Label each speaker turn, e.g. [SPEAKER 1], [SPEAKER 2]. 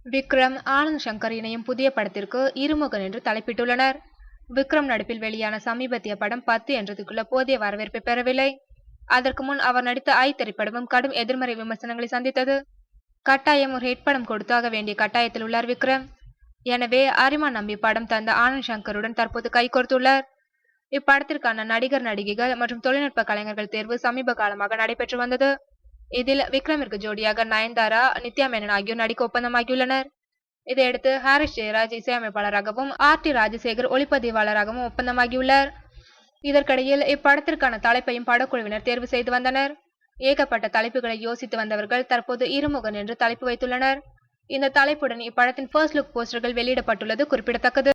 [SPEAKER 1] விக்ரம் ஆனந்த் சங்கர் இணையும் புதிய படத்திற்கு இருமுகன் என்று தலைப்பிட்டுள்ளனர். விக்ரம் நடிப்பில் வெளியான சமீபத்திய படம் 10 என்றதுக்குள்ள போதிய வரவேற்பை பெறவில்லை. அதற்கு முன் அவர் நடித்த ஐ திரைப்படமும் கடும் எதிர்மறை விமர்சனங்களை சந்தித்தது. கட்டாயம் ஒரு ஹிட் படம் கொடுத்தாக வேண்டிய கட்டாயத்தில் உள்ளார் விக்ரம். எனவே அரிமா நம்பி படம் தந்த ஆனந்த் சங்கருடன் தற்போது கைகோர்த்துள்ளார். இப்படத்திற்கான நடிகர் நடிகைகள் மற்றும் தொழில்நுட்ப கலைஞர்கள் தேர்வு சமீப காலமாக நடைபெற்று வந்தது. இதில் விக்ரமிற்கு ஜோடியாக நயன்தாரா, நித்யா மேனன் ஆகியோர் நடிக்க ஒப்பந்தமாகியுள்ளனர். இதையடுத்து ஹாரிஸ் ஜெயராஜ் இசையமைப்பாளராகவும் டி ராஜசேகர் ஒளிப்பதிவாளராகவும் ஒப்பந்தமாகியுள்ளார். இதற்கிடையில் இப்படத்திற்கான தலைப்பையும் படக்குழுவினர் தேர்வு செய்து வந்தனர். ஏகப்பட்ட தலைப்புகளை யோசித்து வந்தவர்கள் தற்போது இருமுகன் என்று தலைப்பு வைத்துள்ளனர். இந்த தலைப்புடன் இப்படத்தின் ஃபர்ஸ்ட் லுக் போஸ்டர்கள் வெளியிடப்பட்டுள்ளது குறிப்பிடத்தக்கது.